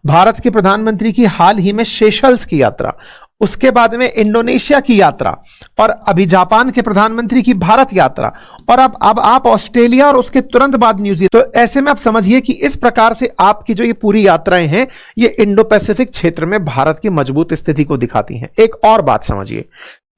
भारत के प्रधानमंत्री की हाल ही में सेशल्स की यात्रा, उसके बाद में इंडोनेशिया की यात्रा, और अभी जापान के प्रधानमंत्री की भारत यात्रा, और अब आप ऑस्ट्रेलिया, और उसके तुरंत बाद न्यूजीलैंड। तो ऐसे में आप समझिए कि इस प्रकार से आपकी जो ये पूरी यात्राएं हैं, ये इंडो पैसिफिक क्षेत्र में भारत की मजबूत स्थिति को दिखाती हैं। एक और बात समझिए,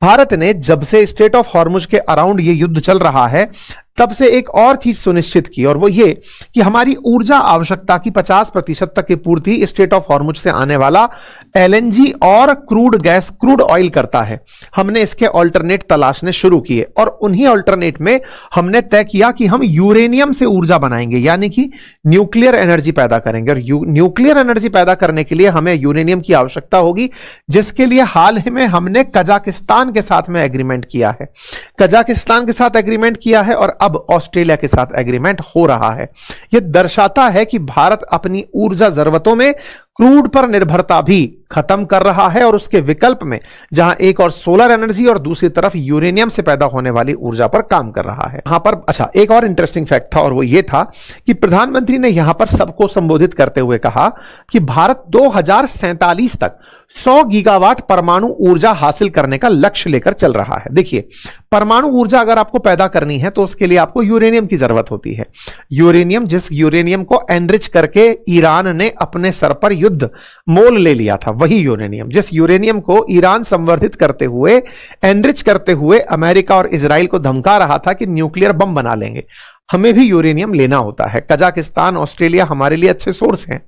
भारत ने जब से स्ट्रेट ऑफ हॉर्मुज के अराउंड ये युद्ध चल रहा है, तब से एक और चीज सुनिश्चित की, और वो ये कि हमारी ऊर्जा आवश्यकता की 50% तक की पूर्ति स्ट्रेट ऑफ हॉर्मुज से आने वाला एलएनजी और क्रूड गैस, क्रूड ऑयल करता है। हमने इसके ऑल्टरनेट तलाशने शुरू किए, और उन्हीं ऑल्टरनेट में हमने तय किया कि हम यूरेनियम से ऊर्जा बनाएंगे, यानी कि न्यूक्लियर एनर्जी पैदा करेंगे। और न्यूक्लियर एनर्जी पैदा करने के लिए हमें यूरेनियम की आवश्यकता होगी, जिसके लिए हाल ही में हमने कजाकिस्तान के साथ में एग्रीमेंट किया है। कजाकिस्तान के साथ एग्रीमेंट किया है, और अब ऑस्ट्रेलिया के साथ एग्रीमेंट हो रहा है। यह दर्शाता है कि भारत अपनी ऊर्जा जरूरतों में क्रूड पर निर्भरता भी खत्म कर रहा है, और उसके विकल्प में जहां एक और सोलर एनर्जी और दूसरी तरफ यूरेनियम से पैदा होने वाली ऊर्जा पर काम कर रहा है। यहां पर अच्छा एक और इंटरेस्टिंग फैक्ट था, और वो ये था कि प्रधानमंत्री ने यहां पर सबको संबोधित करते हुए कहा कि भारत 2047 तक 100 गीगावाट परमाणु ऊर्जा हासिल करने का लक्ष्य लेकर चल रहा है। देखिए, परमाणु ऊर्जा अगर आपको पैदा करनी है तो उसके लिए आपको यूरेनियम की जरूरत होती है। यूरेनियम, जिस यूरेनियम को एनरिच करके ईरान ने अपने सर पर युद्ध मोल ले लिया था, वही यूरेनियम, जिस यूरेनियम को ईरान संवर्धित करते हुए, एनरिच करते हुए अमेरिका और इजराइल को धमका रहा था कि न्यूक्लियर बम बना लेंगे, हमें भी यूरेनियम लेना होता है। कजाकिस्तान, ऑस्ट्रेलिया हमारे लिए अच्छे सोर्स हैं।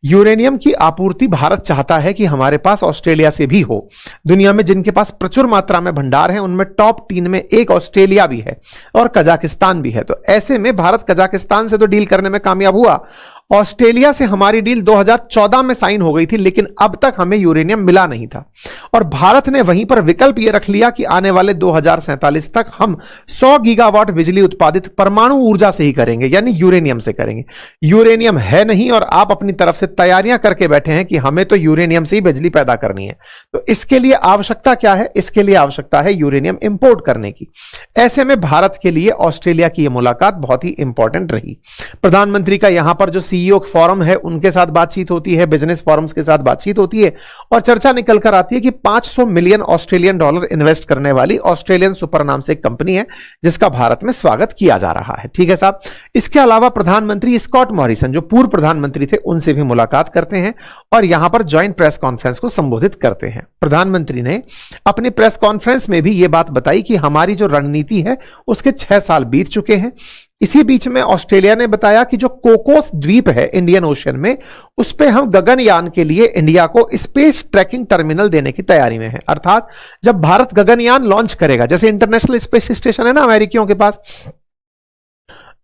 यूरेनियम की आपूर्ति भारत चाहता है कि हमारे पास ऑस्ट्रेलिया से भी हो। दुनिया में जिनके पास प्रचुर मात्रा में भंडार है, उनमें टॉप 3 में एक ऑस्ट्रेलिया भी है और कजाकिस्तान भी है। तो ऐसे में भारत कजाकिस्तान से तो डील करने में कामयाब हुआ, ऑस्ट्रेलिया से हमारी डील 2014 में साइन हो गई थी, लेकिन अब तक हमें यूरेनियम मिला नहीं था। और भारत ने वहीं पर विकल्प यह रख लिया कि आने वाले 2047 तक हम 100 गीगावाट बिजली उत्पादित परमाणु ऊर्जा से ही करेंगे, यानी यूरेनियम से करेंगे। यूरेनियम है नहीं, और आप अपनी तरफ से तैयारियां करके बैठे हैं कि हमें तो यूरेनियम से ही बिजली पैदा करनी है। तो इसके लिए आवश्यकता क्या है? इसके लिए आवश्यकता है यूरेनियम इंपोर्ट करने की। ऐसे में भारत के लिए ऑस्ट्रेलिया की यह मुलाकात बहुत ही इंपॉर्टेंट रही। प्रधानमंत्री का यहां पर जो सीईओ फोरम है, उनके साथ बातचीत होती है, बिजनेस फोरम्स के साथ बातचीत होती है, और चर्चा निकल कर आती है कि 500 मिलियन ऑस्ट्रेलियन डॉलर इन्वेस्ट करने वाली ऑस्ट्रेलियन सुपर नाम से एक कंपनी है, जिसका भारत में स्वागत किया जा रहा है। ठीक है साहब। इसके अलावा प्रधानमंत्री स्कॉट मॉरिसन, जो पूर्व प्रधानमंत्री थे, उनसे भी मुलाकात करते हैं और यहां पर ज्वाइंट प्रेस कॉन्फ्रेंस को संबोधित करते हैं। प्रधानमंत्री ने अपनी प्रेस कॉन्फ्रेंस में भी यह बात बताई कि हमारी जो रणनीति है उसके 6 साल बीत चुके हैं। इसी बीच में ऑस्ट्रेलिया ने बताया कि जो कोकोस द्वीप है इंडियन ओशन में, उस पे हम गगनयान के लिए इंडिया को स्पेस ट्रैकिंग टर्मिनल देने की तैयारी में है। अर्थात जब भारत गगनयान लॉन्च करेगा, जैसे इंटरनेशनल स्पेस स्टेशन है ना अमेरिकियों के पास,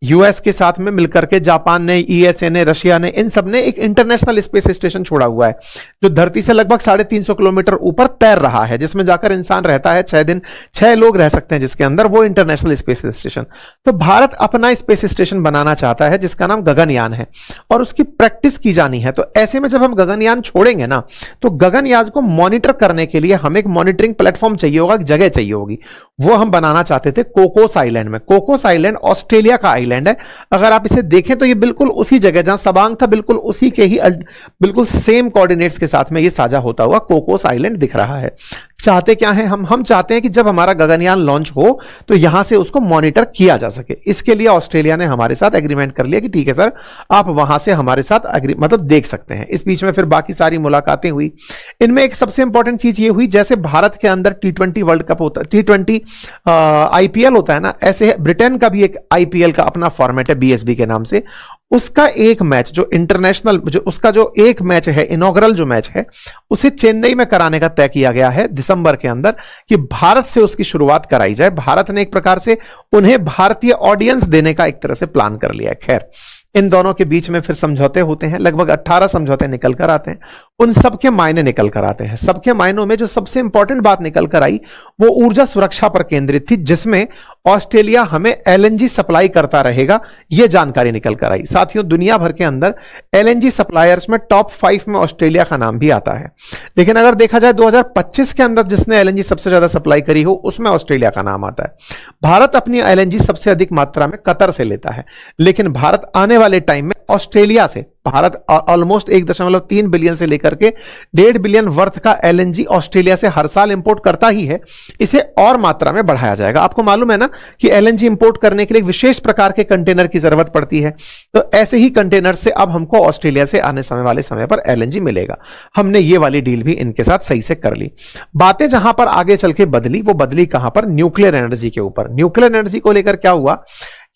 यूएस के साथ में मिलकर के जापान ने, ईएसए ने, रशिया ने, इन सब ने एक इंटरनेशनल स्पेस स्टेशन छोड़ा हुआ है, जो धरती से लगभग 350 किलोमीटर ऊपर तैर रहा है, जिसमें जाकर इंसान रहता है 6 दिन, 6 लोग रह सकते हैं जिसके अंदर, वो इंटरनेशनल स्पेस स्टेशन। तो भारत अपना स्पेस स्टेशन बनाना चाहता है जिसका नाम गगनयान है, और उसकी प्रैक्टिस की जानी है। तो ऐसे में जब हम गगनयान छोड़ेंगे ना, तो गगनयान को मॉनिटर करने के लिए हमें एक मॉनिटरिंग प्लेटफॉर्म चाहिए होगा, एक जगह चाहिए होगी। वो हम बनाना चाहते थे कोकोस आइलैंड में। कोकोस आइलैंड ऑस्ट्रेलिया का आइलैंड है। अगर आप इसे देखें तो ये बिल्कुल उसी जगह जहां सबांग था, बिल्कुल उसी के ही बिल्कुल सेम कोऑर्डिनेट्स के साथ में ये साझा होता हुआ कोकोस आइलैंड दिख रहा है। चाहते क्या है हम चाहते हैं कि जब हमारा गगनयान लॉन्च हो तो यहां से उसको मॉनिटर किया जा सके। इसके लिए ऑस्ट्रेलिया ने हमारे साथ एग्रीमेंट कर लिया कि ठीक है सर, आप वहां से हमारे साथ मतलब देख सकते हैं। इस बीच में फिर बाकी सारी मुलाकातें हुई। इनमें एक सबसे इंपॉर्टेंट चीज ये हुई, जैसे भारत के अंदर T20 वर्ल्ड कप होता है, T20 आईपीएल होता है ना, ऐसे ब्रिटेन का भी एक आईपीएल का अपना फॉर्मेट है बीएसबी के नाम से। उसका एक मैच जो इंटरनेशनल, जो उसका जो एक मैच है, इनॉग्रल जो मैच है, उसे चेन्नई में कराने का तय किया गया है दिसंबर के अंदर, कि भारत से उसकी शुरुआत कराई जाए। भारत ने एक प्रकार से उन्हें भारतीय ऑडियंस देने का एक तरह से प्लान कर लिया है। खैर, इन दोनों के बीच में फिर समझौते होते हैं, लगभग 18 समझौते निकल कर आते हैं। उन सबके मायने निकल कर आते हैं। सबके मायनों में जो सबसे इंपॉर्टेंट बात निकल कर आई वो ऊर्जा सुरक्षा पर केंद्रित थी, जिसमें ऑस्ट्रेलिया हमें एलएनजी सप्लाई करता रहेगा, यह जानकारी निकल कर आई। साथियों, दुनिया भर के अंदर एलएनजी सप्लायर्स में टॉप 5 में ऑस्ट्रेलिया का नाम भी आता है। लेकिन अगर देखा जाए 2025 के अंदर जिसने एलएनजी सबसे ज्यादा सप्लाई करी हो, उसमें ऑस्ट्रेलिया का नाम आता है। भारत अपनी एलएनजी सबसे अधिक मात्रा में कतर से लेता है, लेकिन भारत आने वाले टाइम में ऑस्ट्रेलिया से भारत ऑलमोस्ट 1.3 बिलियन से लेकर के 1.5 बिलियन वर्थ का एलएनजी ऑस्ट्रेलिया से हर साल इंपोर्ट करता ही है। इसे और मात्रा में बढ़ाया जाएगा। आपको मालूम है ना कि एलएनजी इंपोर्ट करने के लिए विशेष प्रकार के कंटेनर की जरूरत पड़ती है, तो ऐसे ही कंटेनर से अब हमको ऑस्ट्रेलिया से आने वाले समय पर एलएनजी मिलेगा। हमने ये वाली डील भी इनके साथ सही से कर ली। बातें जहां पर आगे चल के बदली, वो बदली कहां पर? न्यूक्लियर एनर्जी के ऊपर। न्यूक्लियर एनर्जी को लेकर क्या हुआ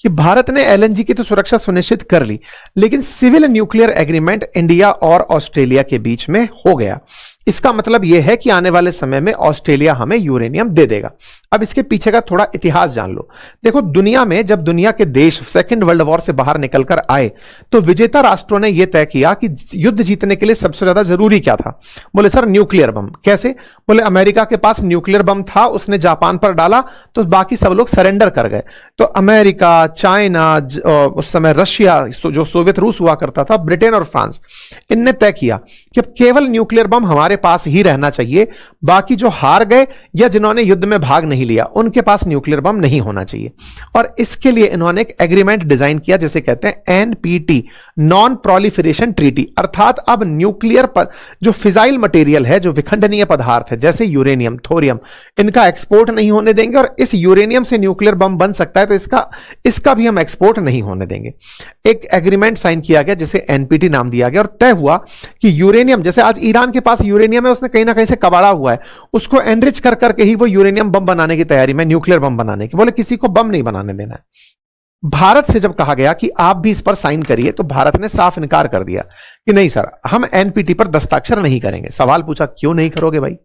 कि भारत ने एलएनजी की तो सुरक्षा सुनिश्चित कर ली, लेकिन सिविल न्यूक्लियर एग्रीमेंट इंडिया और ऑस्ट्रेलिया के बीच में हो गया। इसका मतलब यह है कि आने वाले समय में ऑस्ट्रेलिया हमें यूरेनियम दे देगा। अब इसके पीछे का थोड़ा इतिहास जान लो। देखो, दुनिया में जब दुनिया के देश सेकेंड वर्ल्ड वॉर से बाहर निकलकर आए तो विजेता राष्ट्रों ने यह तय किया कि युद्ध जीतने के लिए सबसे ज्यादा जरूरी क्या था? बोले सर न्यूक्लियर बम। कैसे? बोले अमेरिका के पास न्यूक्लियर बम था, उसने जापान पर डाला तो बाकी सब लोग सरेंडर कर गए। तो अमेरिका, चाइना, उस समय रशिया जो सोवियत रूस हुआ करता था, ब्रिटेन और फ्रांस, इनने तय किया कि अब केवल न्यूक्लियर बम हमारे पास ही रहना चाहिए, बाकी जो हार गए या जिन्होंने युद्ध में भाग नहीं लिया उनके पास न्यूक्लियर बम नहीं होना चाहिए। और इसके लिए इन्होंने एक एग्रीमेंट डिजाइन किया जिसे कहते हैं एनपीटी, नॉन प्रोलिफरेशन ट्रीटी। अर्थात अब न्यूक्लियर जो फिजाइल मटेरियल है, जो विखंडनीय पदार्थ है जैसे यूरेनियम, थोरियम, इनका एक्सपोर्ट नहीं होने देंगे। और इस यूरेनियम से न्यूक्लियर बम बन सकता है तो इसका भी हम एक्सपोर्ट नहीं होने देंगे। एक एग्रीमेंट साइन किया गया जिसे एनपीटी नाम दिया गया, और तय हुआ कि यूरेनियम, जैसे आज ईरान के पास यूरेनियम है, उसने कहीं ना कहीं से कबाड़ा हुआ है, उसको एनरिच कर करके ही वो यूरेनियम बम बनाने की तैयारी में, न्यूक्लियर बम बनाने की। बोले किसी को बम नहीं बनाने देना है। भारत से जब कहा गया कि आप भी इस पर साइन करिए तो भारत ने साफ इनकार कर दिया कि नहीं सर, हम एनपीटी पर दस्ताक्षर नहीं करेंगे। सवाल पूछा क्यों नहीं करोगे भाई?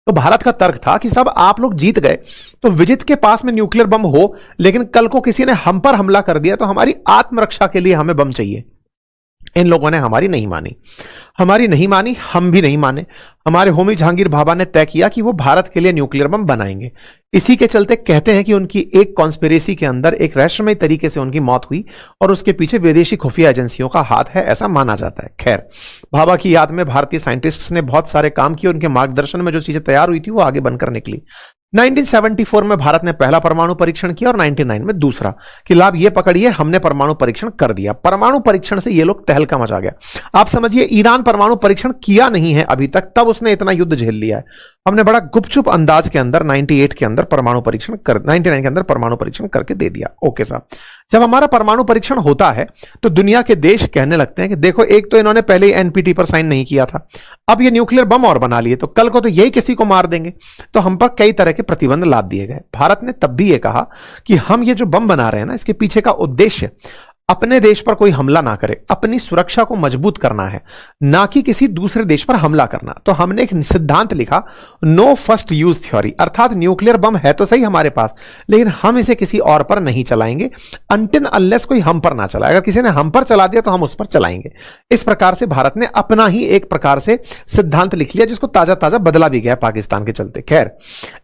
तो भारत का तर्क था कि सब आप लोग जीत गए तो विजित के पास में न्यूक्लियर बम हो, लेकिन कल को किसी ने हम पर हमला कर दिया तो हमारी आत्मरक्षा के लिए हमें बम चाहिए। इन लोगों ने हमारी नहीं मानी, हम भी नहीं माने। हमारे होमी जहांगीर भाभा ने तय किया कि वो भारत के लिए न्यूक्लियर बम बनाएंगे। इसी के चलते कहते हैं कि उनकी एक कॉन्स्पिरेसी के अंदर एक रहस्यमय तरीके से उनकी मौत हुई और उसके पीछे विदेशी खुफिया एजेंसियों का हाथ है, ऐसा माना जाता है। खैर, भाभा की याद में भारतीय साइंटिस्ट्स ने बहुत सारे काम किए, उनके मार्गदर्शन में जो चीजें तैयार हुई थी वो आगे बनकर निकली। 1974 में भारत ने पहला परमाणु परीक्षण किया और 99 में दूसरा। कि लाभ ये पकड़िए, हमने परमाणु परीक्षण कर दिया। परमाणु परीक्षण से ये लोग तहलका मचा गया। आप समझिए, ईरान परमाणु परीक्षण किया नहीं है अभी तक, तब उसने इतना युद्ध झेल लिया है। हमने बड़ा गुपचुप अंदाज के अंदर 98 के अंदर परमाणु परीक्षण कर 99 के अंदर परमाणु परीक्षण करके दे दिया। ओके साहब, जब हमारा परमाणु परीक्षण होता है तो दुनिया के देश कहने लगते हैं कि देखो, एक तो इन्होंने पहले ही एनपीटी पर साइन नहीं किया था, अब ये न्यूक्लियर बम और बना लिए, तो कल को तो यही किसी को मार देंगे। तो हम पर कई तरह के प्रतिबंध लाद दिए गए। भारत ने तब भी ये कहा कि हम ये जो बम बना रहे हैं ना, इसके पीछे का उद्देश्य अपने देश पर कोई हमला ना करे, अपनी सुरक्षा को मजबूत करना है, ना कि किसी दूसरे देश पर हमला करना। तो हमने एक सिद्धांत लिखा, नो फर्स्ट यूज थ्योरी, अर्थात न्यूक्लियर बम है तो सही हमारे पास, लेकिन हम इसे किसी और पर नहीं चलाएंगे अनटिल अनलेस कोई हम पर ना चलाए। अगर किसी ने हम पर चला दिया तो हम उस पर चलाएंगे। इस प्रकार से भारत ने अपना ही एक प्रकार से सिद्धांत लिख लिया, जिसको ताजा ताजा बदला भी गया पाकिस्तान के चलते। खैर,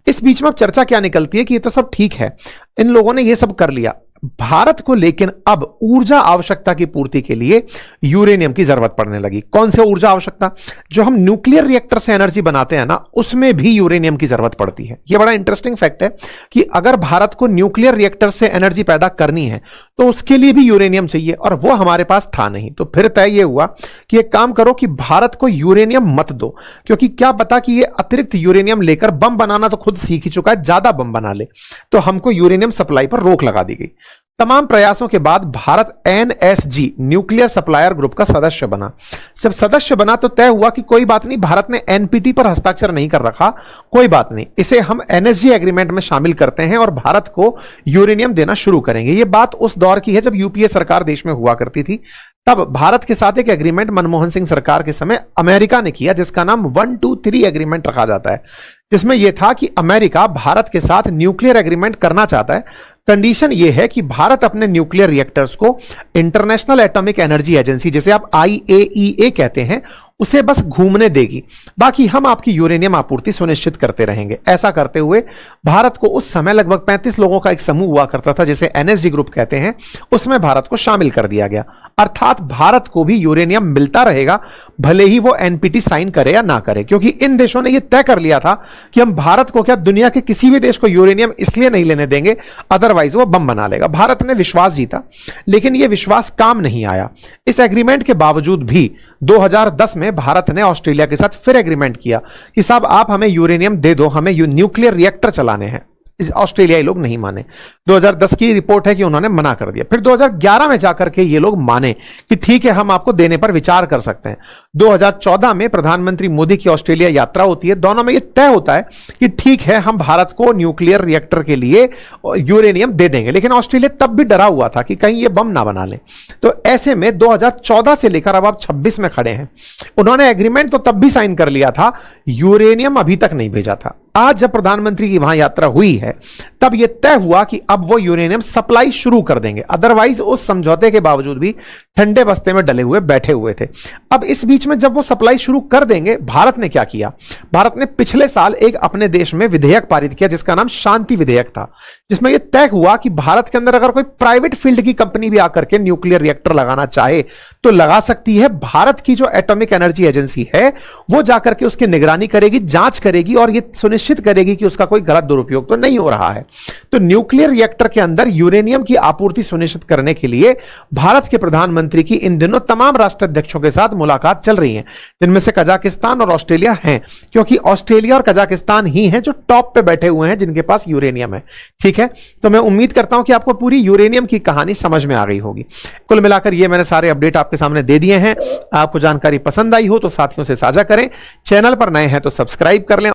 इस बीच में अब चर्चा क्या निकलती है कि ये तो सब ठीक है, इन लोगों ने ये सब कर लिया भारत को, लेकिन अब ऊर्जा आवश्यकता की पूर्ति के लिए यूरेनियम की जरूरत पड़ने लगी। कौन से ऊर्जा आवश्यकता? जो हम न्यूक्लियर रिएक्टर से एनर्जी बनाते हैं ना, उसमें भी यूरेनियम की जरूरत पड़ती है। यह बड़ा इंटरेस्टिंग फैक्ट है कि अगर भारत को न्यूक्लियर रिएक्टर से एनर्जी पैदा करनी है तो उसके लिए भी यूरेनियम चाहिए, और वो हमारे पास था नहीं। तो फिर तय यह हुआ कि एक काम करो कि भारत को यूरेनियम मत दो, क्योंकि क्या पता कि ये अतिरिक्त यूरेनियम लेकर बम बनाना तो खुद सीख ही चुका है, ज्यादा बम बना ले। तो हमको यूरेनियम सप्लाई पर रोक लगा दी गई। तमाम प्रयासों के बाद Bharat NSG, nuclear supplier group का सदस्य बना। जब सदस्य बना तो तय हुआ कि कोई बात नहीं, भारत ने एनपीटी पर हस्ताक्षर नहीं कर रखा, कोई बात नहीं, इसे हम एनएसजी एग्रीमेंट में शामिल करते हैं और भारत को यूरेनियम देना शुरू करेंगे। यह बात उस दौर की है जब यूपीए सरकार देश में हुआ करती थी। तब भारत के साथ एक एग्रीमेंट मनमोहन सिंह सरकार के समय अमेरिका ने किया, जिसका नाम 123 एग्रीमेंट रखा जाता है, जिसमें यह था कि अमेरिका भारत के साथ न्यूक्लियर एग्रीमेंट करना चाहता है। कंडीशन यह है कि भारत अपने न्यूक्लियर रिएक्टर्स को इंटरनेशनल एटॉमिक एनर्जी एजेंसी, जिसे आप आईएईए कहते हैं, उसे बस घूमने देगी, बाकी हम आपकी यूरेनियम आपूर्ति सुनिश्चित करते रहेंगे। ऐसा करते हुए भारत को उस समय लगभग 35 लोगों का एक समूह हुआ करता था, जिसे एनएसजी ग्रुप कहते हैं, उसमें भारत को शामिल कर दिया गया। अर्थात भारत को भी यूरेनियम मिलता रहेगा, भले ही वो एनपीटी साइन करे या ना करे, क्योंकि इन देशों ने यह तय कर लिया था कि हम भारत को क्या, दुनिया के किसी भी देश को यूरेनियम इसलिए नहीं लेने देंगे अदरवाइज वो बम बना लेगा। भारत ने विश्वास जीता, लेकिन यह विश्वास काम नहीं आया। इस एग्रीमेंट के बावजूद भी 2010 में भारत ने ऑस्ट्रेलिया के साथ फिर एग्रीमेंट किया कि साहब आप हमें यूरेनियम दे दो, हमें न्यूक्लियर रिएक्टर चलाने हैं। ऑस्ट्रेलियाई लोग नहीं माने। 2010 की रिपोर्ट है कि उन्होंने मना कर दिया। फिर 2011 में जाकर के ये लोग माने कि ठीक है, हम आपको देने पर विचार कर सकते हैं। 2014 में प्रधानमंत्री मोदी की ऑस्ट्रेलिया यात्रा होती है। दोनों में ये तय होता है कि ठीक है, हम भारत को न्यूक्लियर रिएक्टर के लिए यूरेनियम दे देंगे, लेकिन ऑस्ट्रेलिया तब भी डरा हुआ था कि कहीं ये बम ना बना ले। तो ऐसे में 2014 से लेकर अब आप 26 में खड़े हैं। उन्होंने एग्रीमेंट तो तब भी साइन कर लिया था, यूरेनियम अभी तक नहीं भेजा था। आज जब प्रधानमंत्री की वहां यात्रा हुई है, तब यह तय हुआ कि अब वो यूरेनियम सप्लाई शुरू कर देंगे। अदरवाइज उस समझौते के बावजूद भी ठंडे बस्ते में डले हुए बैठे हुए थे। अब इस बीच में जब वो सप्लाई शुरू कर देंगे, भारत ने क्या किया? भारत ने पिछले साल एक अपने देश में विधेयक पारित किया जिसका नाम शांति विधेयक था, जिसमें यह तय हुआ कि भारत के अंदर अगर कोई प्राइवेट फील्ड की कंपनी भी आकर के न्यूक्लियर रिएक्टर लगाना चाहे तो लगा सकती है। भारत की जो एटॉमिक एनर्जी एजेंसी है वो जाकर के उसकी निगरानी करेगी, जांच करेगी और यह सुनिश्चित करेगी कि उसका कोई गलत दुरुपयोग तो नहीं हो रहा है। तो न्यूक्लियर रिएक्टर के अंदर यूरेनियम की आपूर्ति सुनिश्चित करने के लिए भारत के प्रधानमंत्री की इन दिनों तमाम राष्ट्राध्यक्षों के साथ मुलाकात चल रही है, जिनमें से कजाकिस्तान और ऑस्ट्रेलिया हैं, क्योंकि ऑस्ट्रेलिया और कजाकिस्तान ही हैं जो टॉप पे बैठे हुए हैं जिनके पास यूरेनियम है। ठीक है, तो मैं उम्मीद करता हूं कि आपको पूरी यूरेनियम की कहानी समझ में आ गई होगी। कुल मिलाकर ये मैंने सारे अपडेट आपके सामने दे दिए हैं। आपको जानकारी पसंद आई हो तो साथियों से साझा करें, चैनल पर नए हैं तो सब्सक्राइब कर लें।